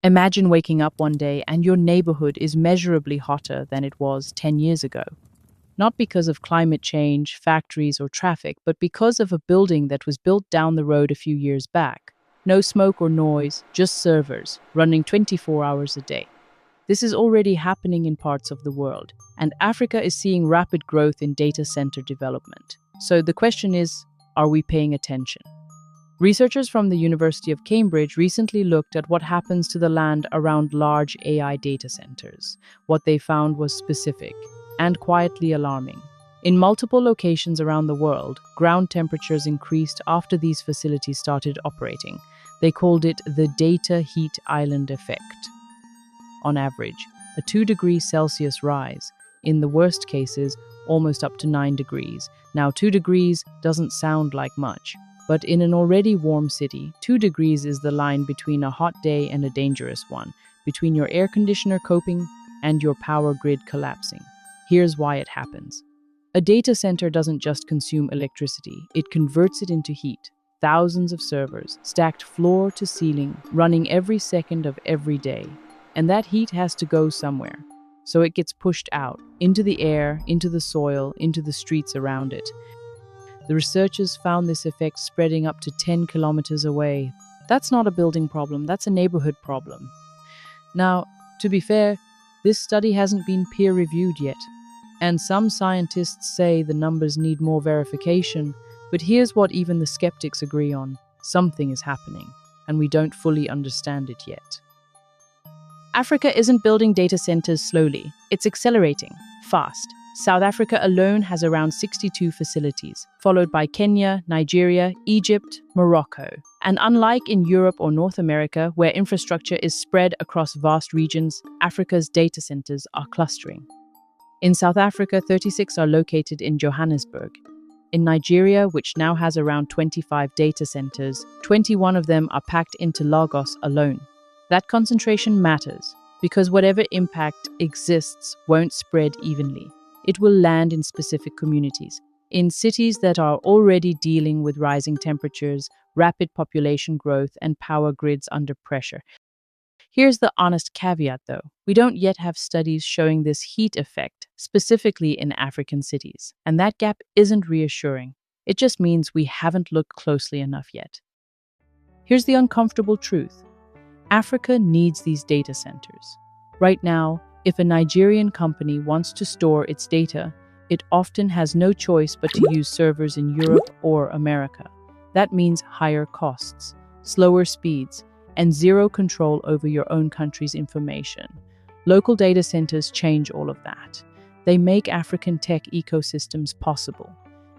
Imagine waking up one day and your neighborhood is measurably hotter than it was 10 years ago. Not because of climate change, factories, or traffic, but because of a building that was built down the road a few years back. No smoke or noise, just servers, running 24 hours a day. This is already happening in parts of the world, and Africa is seeing rapid growth in data center development. So the question is, are we paying attention? Researchers from the University of Cambridge recently looked at what happens to the land around large AI data centers. What they found was specific and quietly alarming. In multiple locations around the world, ground temperatures increased after these facilities started operating. They called it the data heat island effect. On average, a 2 degrees Celsius rise, in the worst cases, almost up to 9 degrees. Now, 2 degrees doesn't sound like much, but in an already warm city, 2 degrees is the line between a hot day and a dangerous one, between your air conditioner coping and your power grid collapsing. Here's why it happens. A data center doesn't just consume electricity, it converts it into heat. Thousands of servers, stacked floor to ceiling, running every second of every day. And that heat has to go somewhere. So it gets pushed out, into the air, into the soil, into the streets around it. The researchers found this effect spreading up to 10 kilometers away. That's not a building problem, that's a neighborhood problem. Now, to be fair, this study hasn't been peer-reviewed yet, and some scientists say the numbers need more verification, but here's what even the skeptics agree on. Something is happening, and we don't fully understand it yet. Africa isn't building data centers slowly, it's accelerating, fast. South Africa alone has around 62 facilities, followed by Kenya, Nigeria, Egypt, Morocco. And unlike in Europe or North America, where infrastructure is spread across vast regions, Africa's data centers are clustering. In South Africa, 36 are located in Johannesburg. In Nigeria, which now has around 25 data centers, 21 of them are packed into Lagos alone. That concentration matters, because whatever impact exists won't spread evenly. It will land in specific communities, in cities that are already dealing with rising temperatures, rapid population growth, and power grids under pressure. Here's the honest caveat, though. We don't yet have studies showing this heat effect, specifically in African cities, and that gap isn't reassuring. It just means we haven't looked closely enough yet. Here's the uncomfortable truth. Africa needs these data centers. Right now, if a Nigerian company wants to store its data, it often has no choice but to use servers in Europe or America. That means higher costs, slower speeds, and zero control over your own country's information. Local data centers change all of that. They make African tech ecosystems possible.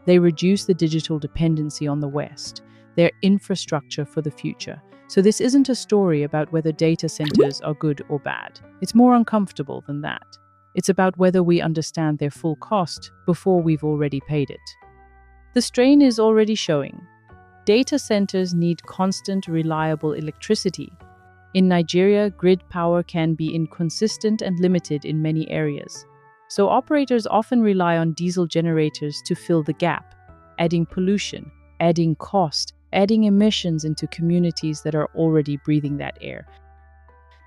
They reduce the digital dependency on the West. They're infrastructure for the future. So this isn't a story about whether data centers are good or bad. It's more uncomfortable than that. It's about whether we understand their full cost before we've already paid it. The strain is already showing. Data centers need constant, reliable electricity. In Nigeria, grid power can be inconsistent and limited in many areas. So operators often rely on diesel generators to fill the gap, adding pollution, adding cost, adding emissions into communities that are already breathing that air.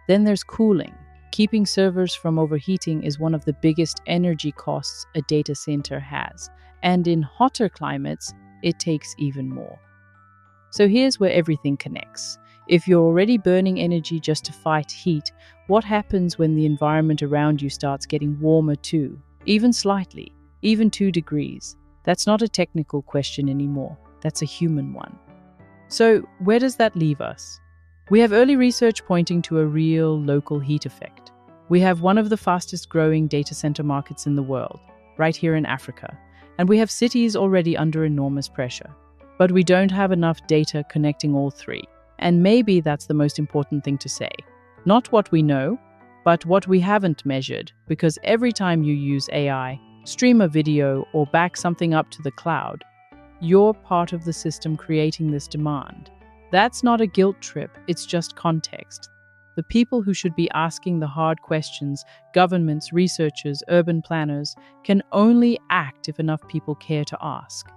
Then there's cooling. Keeping servers from overheating is one of the biggest energy costs a data center has, and in hotter climates, it takes even more. So here's where everything connects. If you're already burning energy just to fight heat, what happens when the environment around you starts getting warmer too? Even slightly, even 2 degrees. That's not a technical question anymore. That's a human one. So where does that leave us? We have early research pointing to a real local heat effect. We have one of the fastest growing data center markets in the world, right here in Africa, and we have cities already under enormous pressure. But we don't have enough data connecting all three. And maybe that's the most important thing to say. Not what we know, but what we haven't measured, because every time you use AI, stream a video, or back something up to the cloud, you're part of the system creating this demand. That's not a guilt trip, it's just context. The people who should be asking the hard questions, governments, researchers, urban planners, can only act if enough people care to ask.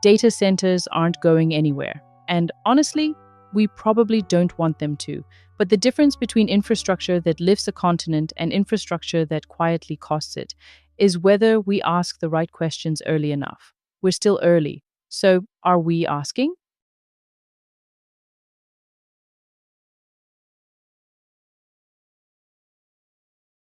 Data centers aren't going anywhere, and honestly, we probably don't want them to, But the difference between infrastructure that lifts a continent and infrastructure that quietly costs it is whether we ask the right questions early enough. We're still early. So, are we asking?